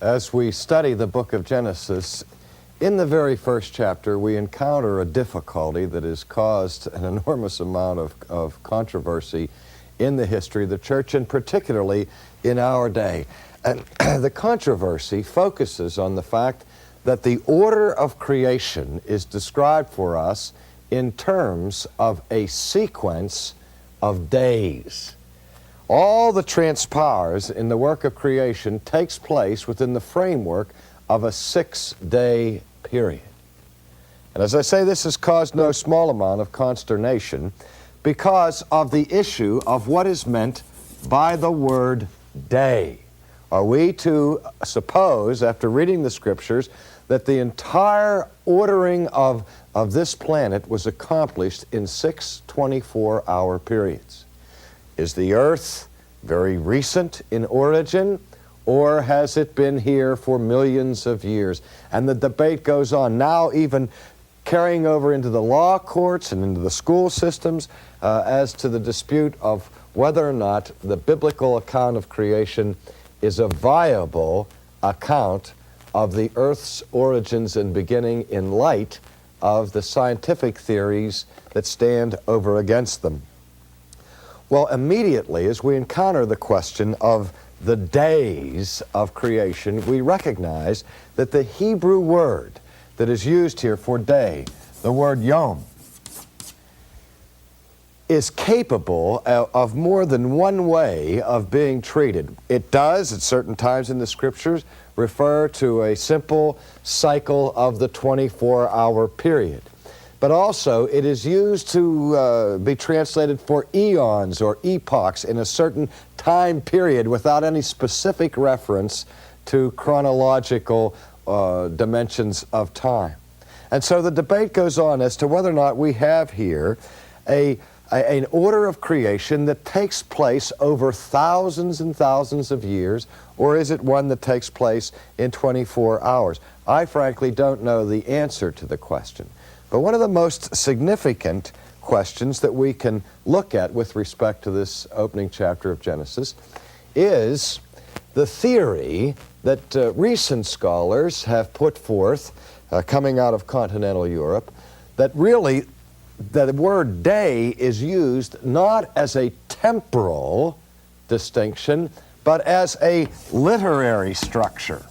As we study the book of Genesis, in the very first chapter we encounter a difficulty that has caused an enormous amount of controversy in the history of the church, and particularly in our day. And the controversy focuses on the fact that the order of creation is described for us in terms of a sequence of days. All that transpires in the work of creation takes place within the framework of a 6-day period. And as I say, this has caused no small amount of consternation because of the issue of what is meant by the word day. Are we to suppose, after reading the scriptures, that the entire ordering of this planet was accomplished in 6 24-hour periods? Is the earth very recent in origin, or has it been here for millions of years? And the debate goes on, now even carrying over into the law courts and into the school systems as to the dispute of whether or not the biblical account of creation is a viable account of the earth's origins and beginning in light of the scientific theories that stand over against them. Well, immediately as we encounter the question of the days of creation, we recognize that the Hebrew word that is used here for day, the word yom, is capable of more than one way of being treated. It does, at certain times in the scriptures, refer to a simple cycle of the 24-hour period. But also it is used to be translated for eons or epochs in a certain time period without any specific reference to chronological dimensions of time. And so the debate goes on as to whether or not we have here an order of creation that takes place over thousands and thousands of years, or is it one that takes place in 24 hours? I frankly don't know the answer to the question. But one of the most significant questions that we can look at with respect to this opening chapter of Genesis is the theory that recent scholars have put forth, coming out of continental Europe, that really the word day is used not as a temporal distinction, but as a literary structure.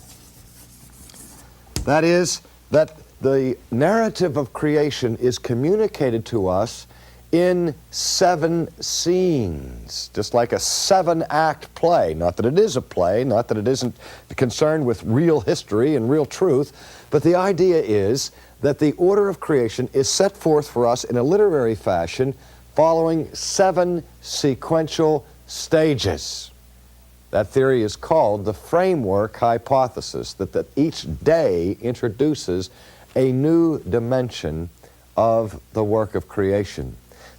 That is, that the narrative of creation is communicated to us in 7 scenes, just like a 7-act play. Not that it is a play, not that it isn't concerned with real history and real truth, but the idea is that the order of creation is set forth for us in a literary fashion following 7 sequential stages. That theory is called the framework hypothesis, that each day introduces a new dimension of the work of creation.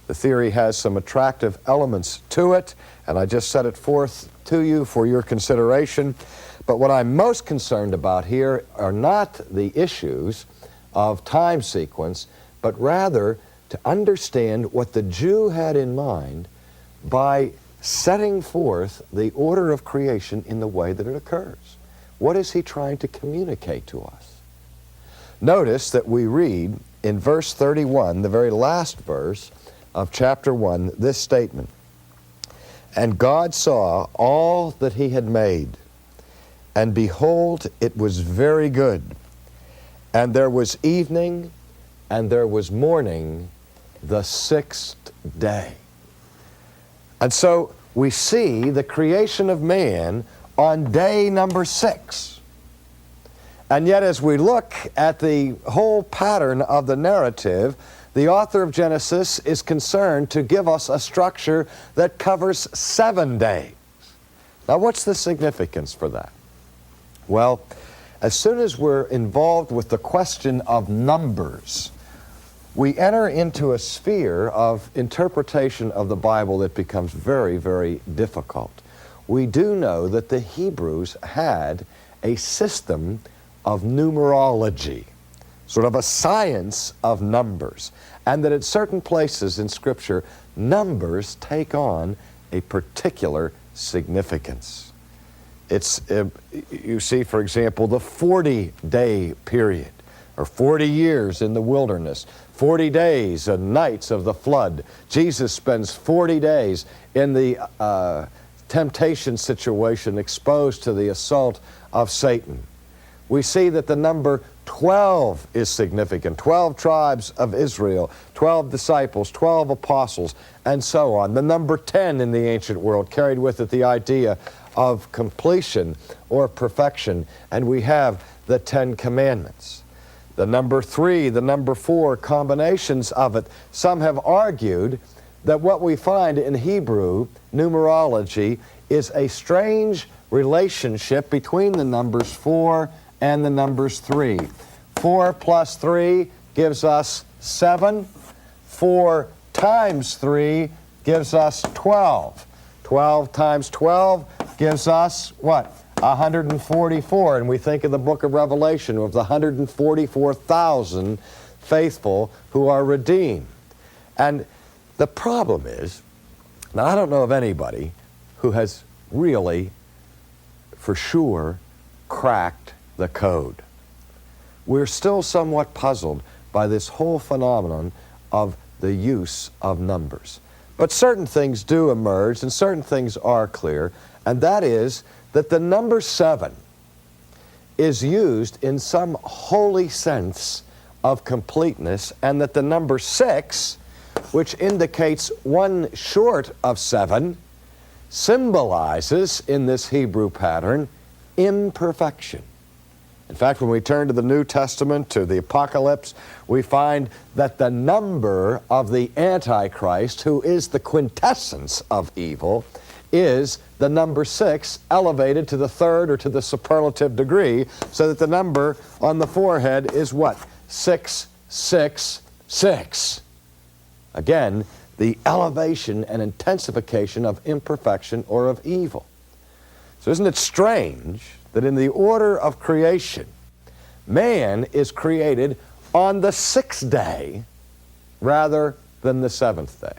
The theory has some attractive elements to it, and I just set it forth to you for your consideration. But what I'm most concerned about here are not the issues of time sequence, but rather to understand what the Jew had in mind by setting forth the order of creation in the way that it occurs. What is he trying to communicate to us? Notice that we read in verse 31, the very last verse of chapter 1, this statement: "And God saw all that he had made, and behold, it was very good. And there was evening, and there was morning, the 6th day." And so we see the creation of man on day number 6. And yet as we look at the whole pattern of the narrative, the author of Genesis is concerned to give us a structure that covers 7 days. Now, what's the significance for that? Well, as soon as we're involved with the question of numbers, we enter into a sphere of interpretation of the Bible that becomes very, very difficult. We do know that the Hebrews had a system of numerology, sort of a science of numbers, and that at certain places in Scripture, numbers take on a particular significance. You see, for example, the 40-day period, or 40 years in the wilderness, 40 days and nights of the flood. Jesus spends 40 days in the temptation situation, exposed to the assault of Satan. We see that the number 12 is significant. 12 tribes of Israel, 12 disciples, 12 apostles, and so on. The number 10 in the ancient world carried with it the idea of completion or perfection, and we have the 10 Commandments. The number 3, the number 4, combinations of it. Some have argued that what we find in Hebrew numerology is a strange relationship between the numbers 4 and the numbers 3. 4 plus 3 gives us 7. 4 times 3 gives us 12. 12 times 12 gives us what? 144. And we think of the book of Revelation of the 144,000 faithful who are redeemed. And the problem is, now I don't know of anybody who has really, for sure, cracked the code. We're still somewhat puzzled by this whole phenomenon of the use of numbers. But certain things do emerge, and certain things are clear, and that is that the number 7 is used in some holy sense of completeness, and that the number 6, which indicates 1 short of 7, symbolizes, in this Hebrew pattern, imperfection. In fact, when we turn to the New Testament, to the Apocalypse, we find that the number of the Antichrist, who is the quintessence of evil, is the number 6, elevated to the 3rd or to the superlative degree, so that the number on the forehead is what? 666. Again, the elevation and intensification of imperfection or of evil. So isn't it strange that in the order of creation, man is created on the 6th day rather than the 7th day?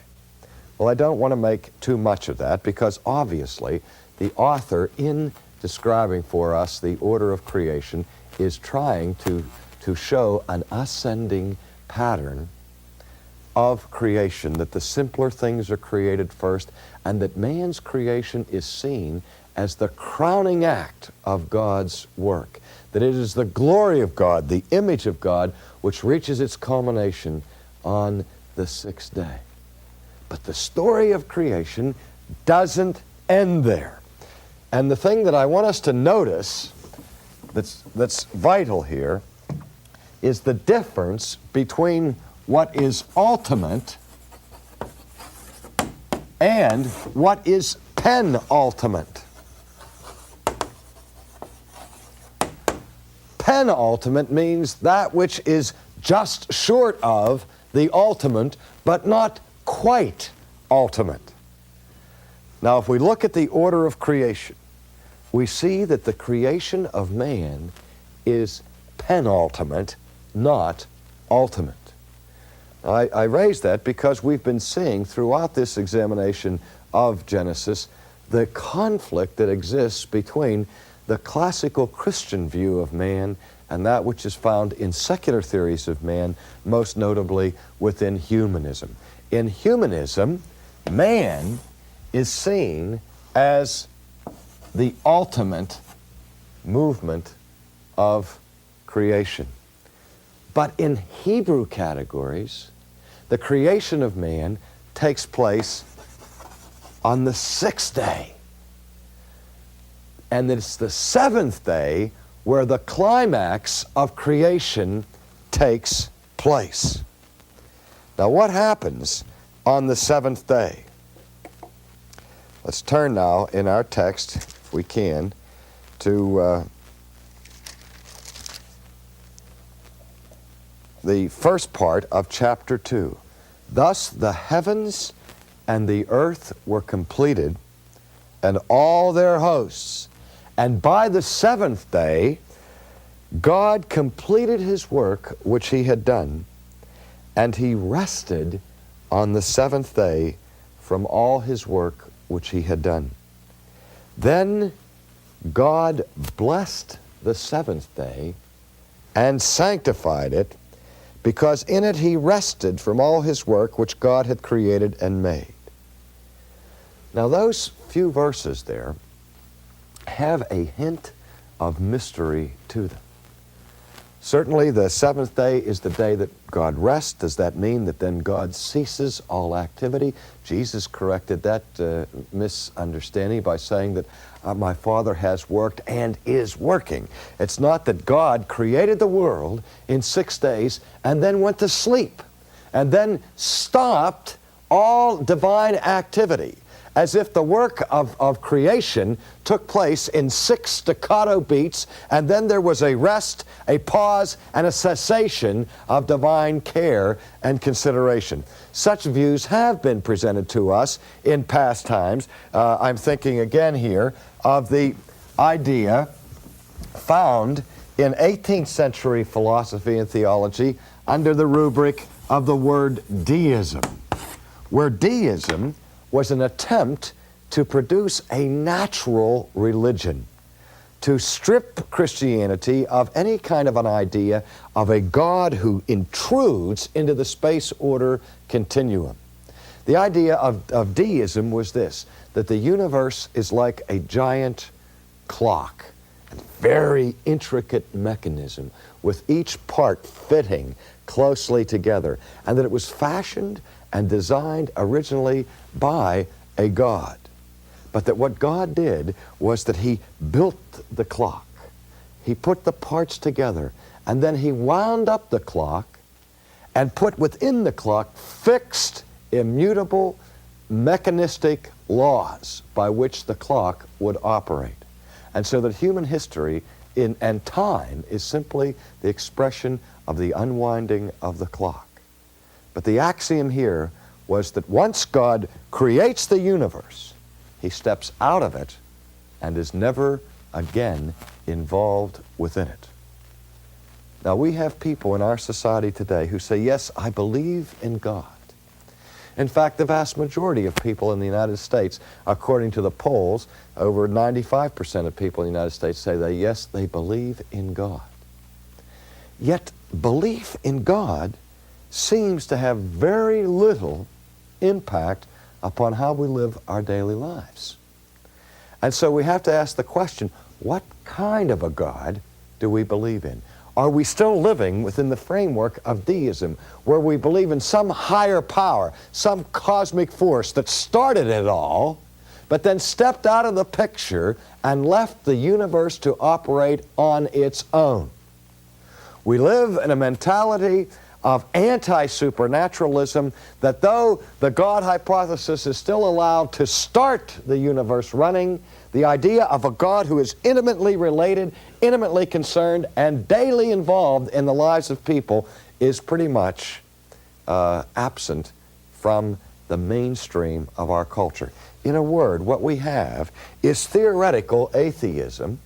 Well, I don't want to make too much of that, because obviously the author, in describing for us the order of creation, is trying to show an ascending pattern of creation, that the simpler things are created first, and that man's creation is seen as the crowning act of God's work, that it is the glory of God, the image of God, which reaches its culmination on the 6th day. But the story of creation doesn't end there. And the thing that I want us to notice that's vital here is the difference between what is ultimate and what is penultimate. Penultimate means that which is just short of the ultimate, but not quite ultimate. Now, if we look at the order of creation, we see that the creation of man is penultimate, not ultimate. I raise that because we've been seeing throughout this examination of Genesis the conflict that exists between the classical Christian view of man and that which is found in secular theories of man, most notably within humanism. In humanism, man is seen as the ultimate movement of creation. But in Hebrew categories, the creation of man takes place on the 6th day. And it's the 7th day where the climax of creation takes place. Now, what happens on the 7th day? Let's turn now in our text, if we can, to the first part of chapter 2. Thus the heavens and the earth were completed, and all their hosts. And by the 7th day, God completed his work which he had done, and he rested on the 7th day from all his work which he had done. Then God blessed the seventh day and sanctified it, because in it he rested from all his work which God had created and made. Now those few verses there have a hint of mystery to them. Certainly the seventh day is the day that God rests. Does that mean that then God ceases all activity? Jesus corrected that misunderstanding by saying that my Father has worked and is working. It's not that God created the world in 6 days and then went to sleep and then stopped all divine activity, as if the work of creation took place in 6 staccato beats, and then there was a rest, a pause, and a cessation of divine care and consideration. Such views have been presented to us in past times. I'm thinking again here of the idea found in 18th century philosophy and theology under the rubric of the word deism, where deism was an attempt to produce a natural religion, to strip Christianity of any kind of an idea of a God who intrudes into the space-order continuum. The idea of deism was this, that the universe is like a giant clock, a very intricate mechanism with each part fitting closely together, and that it was fashioned and designed originally by a God. But that what God did was that he built the clock. He put the parts together, and then he wound up the clock and put within the clock fixed, immutable, mechanistic laws by which the clock would operate. And so that human history and time is simply the expression of the unwinding of the clock. But the axiom here was that once God creates the universe, he steps out of it and is never again involved within it. Now we have people in our society today who say, yes, I believe in God. In fact, the vast majority of people in the United States, according to the polls, over 95% of people in the United States say that, yes, they believe in God. Yet belief in God seems to have very little impact upon how we live our daily lives. And so we have to ask the question, what kind of a God do we believe in? Are we still living within the framework of deism, where we believe in some higher power, some cosmic force that started it all, but then stepped out of the picture and left the universe to operate on its own? We live in a mentality of anti-supernaturalism, that though the God hypothesis is still allowed to start the universe running, the idea of a God who is intimately related, intimately concerned, and daily involved in the lives of people is pretty much absent from the mainstream of our culture. In a word, what we have is theoretical atheism,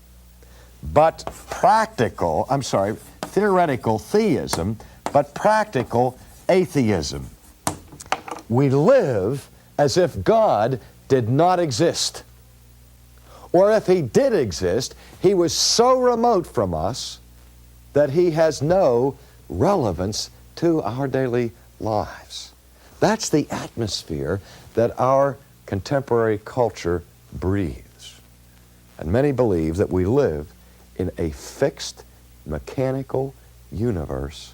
but theoretical theism, but practical atheism. We live as if God did not exist. Or if he did exist, he was so remote from us that he has no relevance to our daily lives. That's the atmosphere that our contemporary culture breathes. And many believe that we live in a fixed, mechanical universe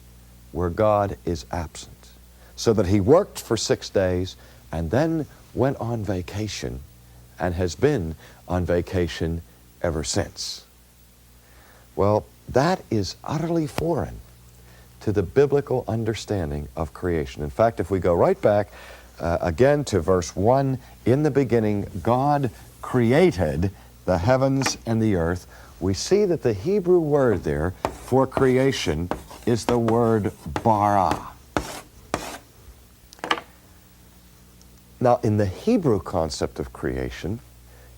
where God is absent, so that he worked for 6 days and then went on vacation and has been on vacation ever since. Well, that is utterly foreign to the biblical understanding of creation. In fact, if we go right back again to verse 1, in the beginning God created the heavens and the earth, we see that the Hebrew word there for creation is the word bara. Now, in the Hebrew concept of creation,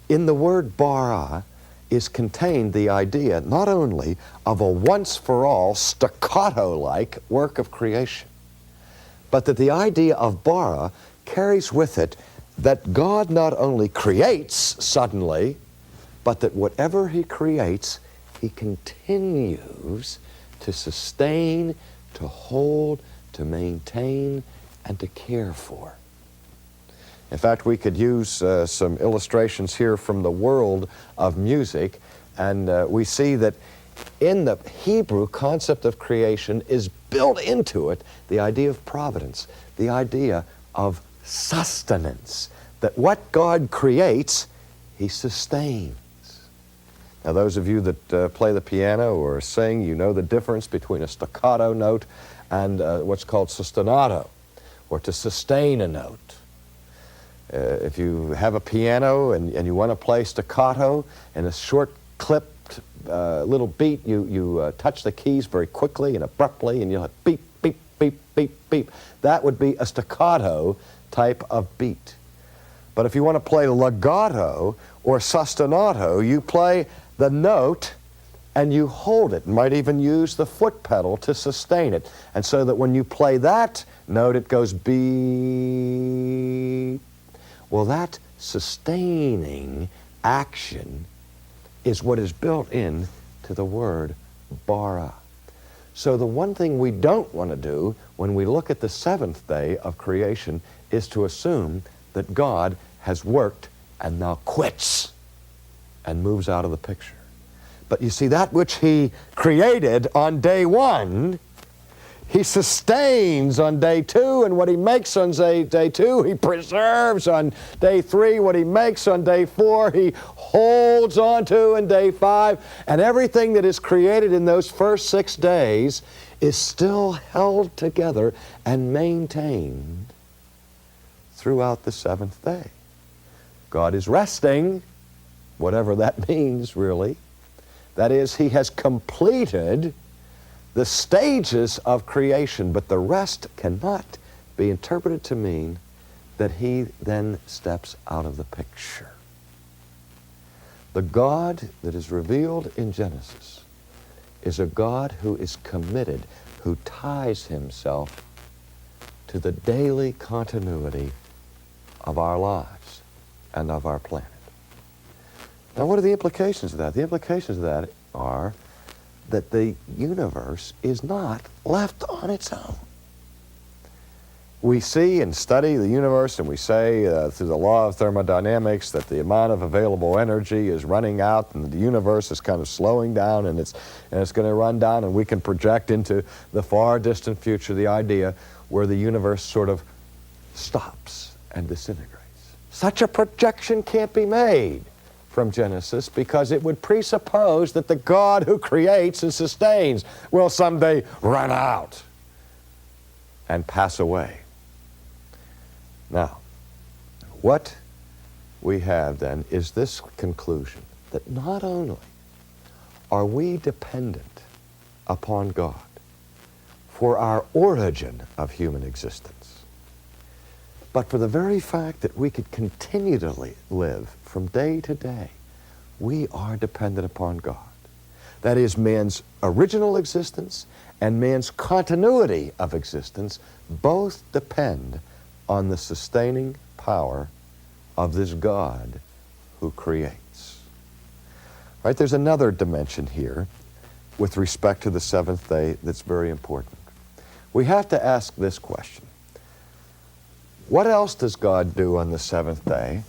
in the word bara is contained the idea not only of a once-for-all staccato-like work of creation, but that the idea of bara carries with it that God not only creates suddenly, but that whatever He creates, He continues to sustain, to hold, to maintain, and to care for. In fact, we could use some illustrations here from the world of music, and we see that in the Hebrew concept of creation is built into it the idea of providence, the idea of sustenance, that what God creates, He sustains. Now, those of you that play the piano or sing, you know the difference between a staccato note and what's called sostenato, or to sustain a note. If you have a piano and you want to play staccato in a short clipped little beat, you touch the keys very quickly and abruptly, and you'll have beep, beep, beep, beep, beep. That would be a staccato type of beat. But if you want to play legato or sostenato, you play the note and you hold it. You might even use the foot pedal to sustain it. And so that when you play that note, it goes beep. Well, that sustaining action is what is built in to the word bara. So the one thing we don't want to do when we look at the seventh day of creation is to assume that God has worked and now quits and moves out of the picture. But you see, that which He created on day one, He sustains on day two, and what He makes on day two, He preserves on day three. What He makes on day four, He holds on to in day five. And everything that is created in those first 6 days is still held together and maintained throughout the seventh day. God is resting, whatever that means, really. That is, He has completed the stages of creation, but the rest cannot be interpreted to mean that He then steps out of the picture. The God that is revealed in Genesis is a God who is committed, who ties Himself to the daily continuity of our lives and of our planet. Now, what are the implications of that? The implications of that are that the universe is not left on its own. We see and study the universe, and we say through the law of thermodynamics that the amount of available energy is running out, and the universe is kind of slowing down, and it's going to run down, and we can project into the far distant future the idea where the universe sort of stops and disintegrates. Such a projection can't be made from Genesis, because it would presuppose that the God who creates and sustains will someday run out and pass away. Now, what we have then is this conclusion, that not only are we dependent upon God for our origin of human existence, but for the very fact that we could continue to live from day to day, we are dependent upon God. That is, man's original existence and man's continuity of existence both depend on the sustaining power of this God who creates. Right? There's another dimension here with respect to the seventh day that's very important. We have to ask this question. What else does God do on the seventh day?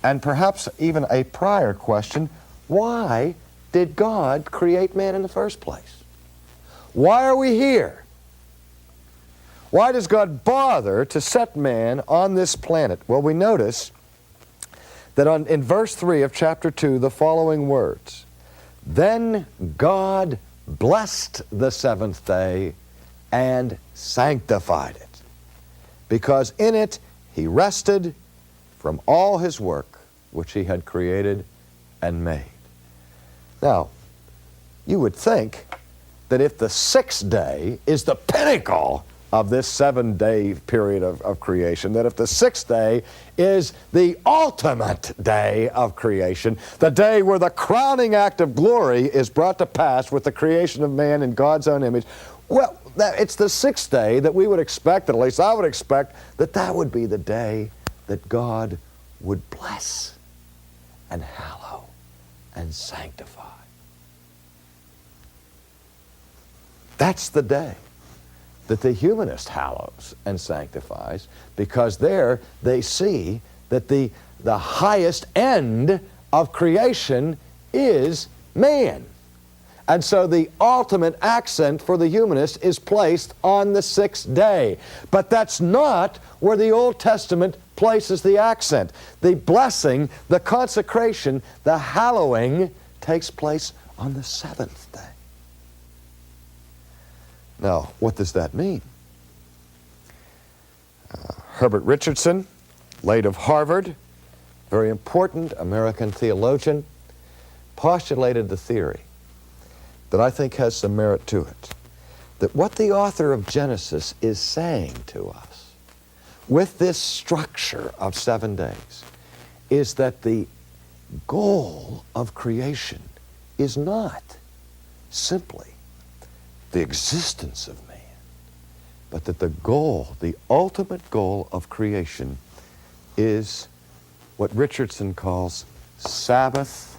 And perhaps even a prior question, why did God create man in the first place? Why are we here? Why does God bother to set man on this planet? Well, we notice that in verse 3 of chapter 2, the following words, "Then God blessed the seventh day and sanctified it, because in it He rested from all His work which He had created and made." Now, you would think that if the sixth day is the pinnacle of this 7-day period of creation, that if the sixth day is the ultimate day of creation, the day where the crowning act of glory is brought to pass with the creation of man in God's own image, well, it's the sixth day that we would expect, at least I would expect, that would be the day that God would bless and hallow and sanctify. That's the day that the humanist hallows and sanctifies, because there they see that the highest end of creation is man. And so the ultimate accent for the humanist is placed on the sixth day. But that's not where the Old Testament places the accent. The blessing, the consecration, the hallowing takes place on the seventh day. Now, what does that mean? Herbert Richardson, late of Harvard, very important American theologian, postulated the theory that I think has some merit to it, that what the author of Genesis is saying to us with this structure of 7 days is that the goal of creation is not simply the existence of man, but that the goal, the ultimate goal of creation is what Richardson calls Sabbath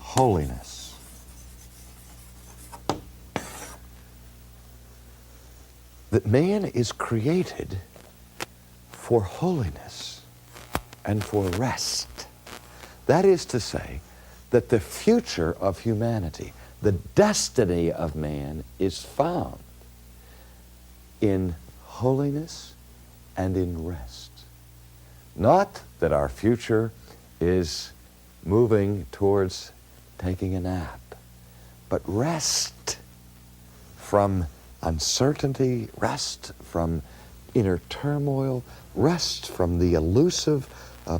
holiness. That man is created for holiness and for rest. That is to say, that the future of humanity, the destiny of man, is found in holiness and in rest. Not that our future is moving towards taking a nap, but rest from uncertainty, rest from inner turmoil, rest from the elusive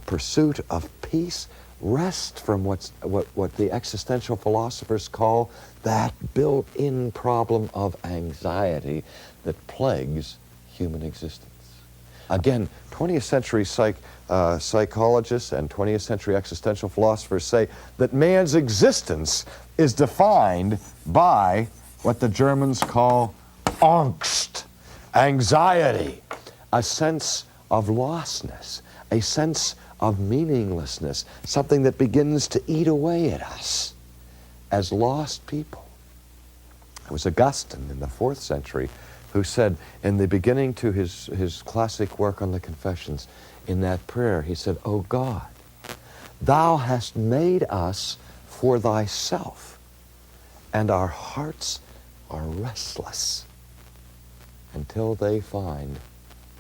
pursuit of peace, rest from what the existential philosophers call that built-in problem of anxiety that plagues human existence. Again, 20th century psychologists and 20th century existential philosophers say that man's existence is defined by what the Germans call Angst, anxiety, a sense of lostness, a sense of meaninglessness, something that begins to eat away at us as lost people. It was Augustine in the 4th century who said in the beginning to his classic work on the Confessions, in that prayer, he said, "O God, thou hast made us for thyself, and our hearts are restless until they find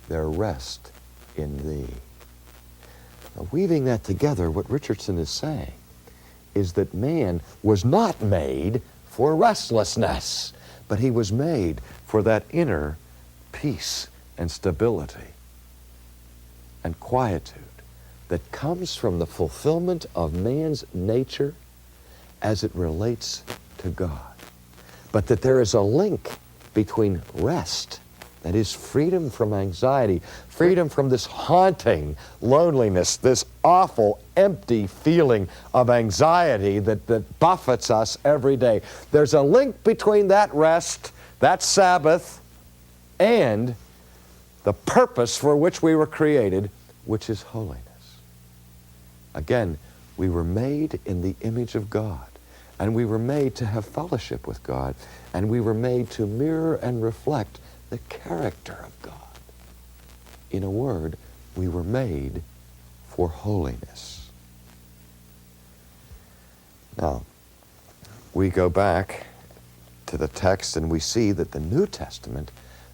their rest in thee." Now, weaving that together, what Richardson is saying is that man was not made for restlessness, but he was made for that inner peace and stability and quietude that comes from the fulfillment of man's nature as it relates to God. But that there is a link between rest, that is freedom from anxiety, freedom from this haunting loneliness, this awful, empty feeling of anxiety that buffets us every day. There's a link between that rest, that Sabbath, and the purpose for which we were created, which is holiness. Again, we were made in the image of God, and we were made to have fellowship with God, and we were made to mirror and reflect the character of God. In a word, we were made for holiness. Now, we go back to the text and we see that the New Testament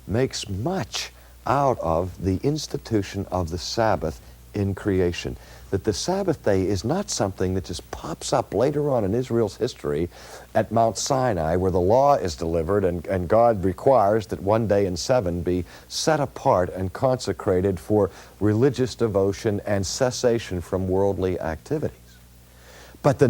makes much out of the institution of the Sabbath in creation. That the Sabbath day is not something that just pops up later on in Israel's history at Mount Sinai, where the law is delivered and God requires that one day in 7 be set apart and consecrated for religious devotion and cessation from worldly activities. But the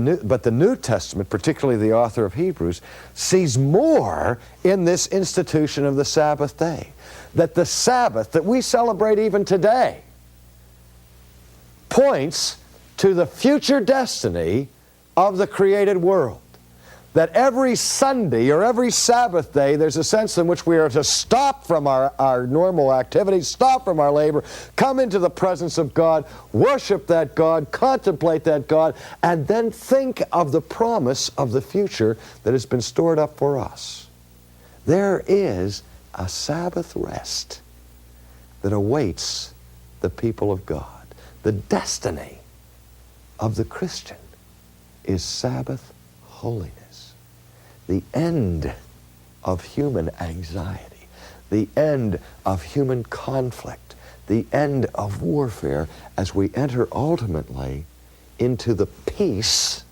New Testament, particularly the author of Hebrews, sees more in this institution of the Sabbath day. That the Sabbath that we celebrate even today points to the future destiny of the created world. that every Sunday or every Sabbath day there's a sense in which we are to stop from our normal activities, stop from our labor, come into the presence of God, worship that God, contemplate that God, and then think of the promise of the future that has been stored up for us. There is a Sabbath rest that awaits the people of God. The destiny of the Christian is Sabbath holiness. The end of human anxiety, the end of human conflict, the end of warfare as we enter ultimately into the peace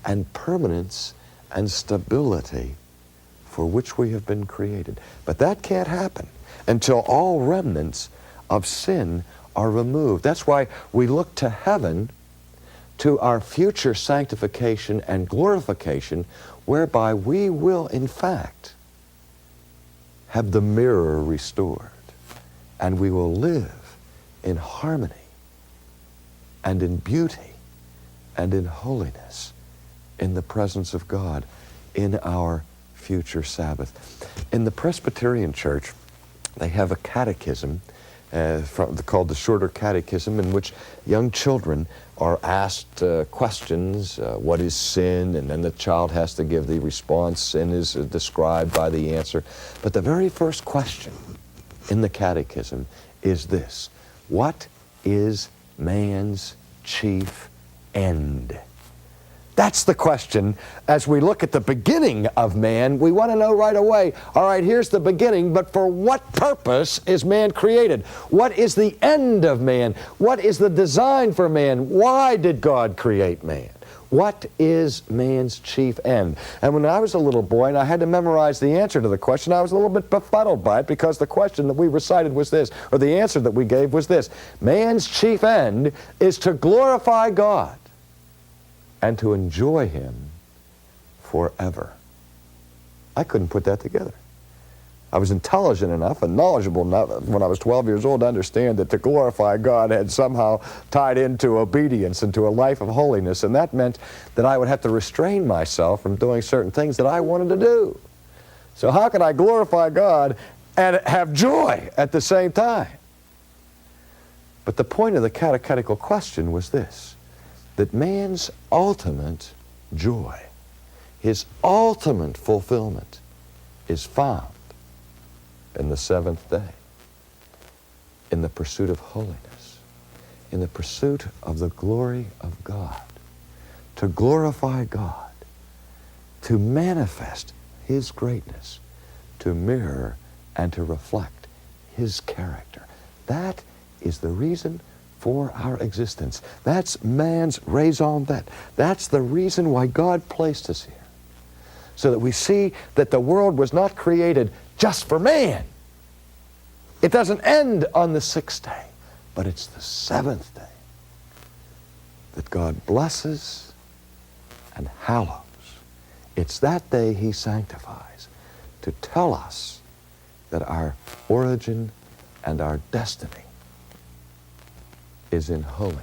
and permanence and stability for which we have been created. But that can't happen until all remnants of sin are removed. That's why we look to heaven, to our future sanctification and glorification, whereby we will, in fact, have the mirror restored, and we will live in harmony and in beauty and in holiness in the presence of God in our future Sabbath. In the Presbyterian Church, they have a catechism called the Shorter Catechism, in which young children are asked questions, what is sin, and then the child has to give the response. Sin is described by the answer. But the very first question in the catechism is this: what is man's chief end? That's the question. As we look at the beginning of man, we want to know right away, all right, here's the beginning, but for what purpose is man created? What is the end of man? What is the design for man? Why did God create man? What is man's chief end? And when I was a little boy and I had to memorize the answer to the question, I was a little bit befuddled by it, because the question that we recited was this, or the answer that we gave was this: man's chief end is to glorify God and to enjoy Him forever. I couldn't put that together. I was intelligent enough and knowledgeable enough when I was 12 years old to understand that to glorify God had somehow tied into obedience and to a life of holiness, and that meant that I would have to restrain myself from doing certain things that I wanted to do. So how could I glorify God and have joy at the same time? But the point of the catechetical question was this: that man's ultimate joy, his ultimate fulfillment, is found in the seventh day, in the pursuit of holiness, in the pursuit of the glory of God, to glorify God, to manifest His greatness, to mirror and to reflect His character. That is the reason for our existence. That's man's raison d'etre. That's the reason why God placed us here, so that we see that the world was not created just for man. It doesn't end on the sixth day, but it's the seventh day that God blesses and hallows. It's that day He sanctifies to tell us that our origin and our destiny is in holiness.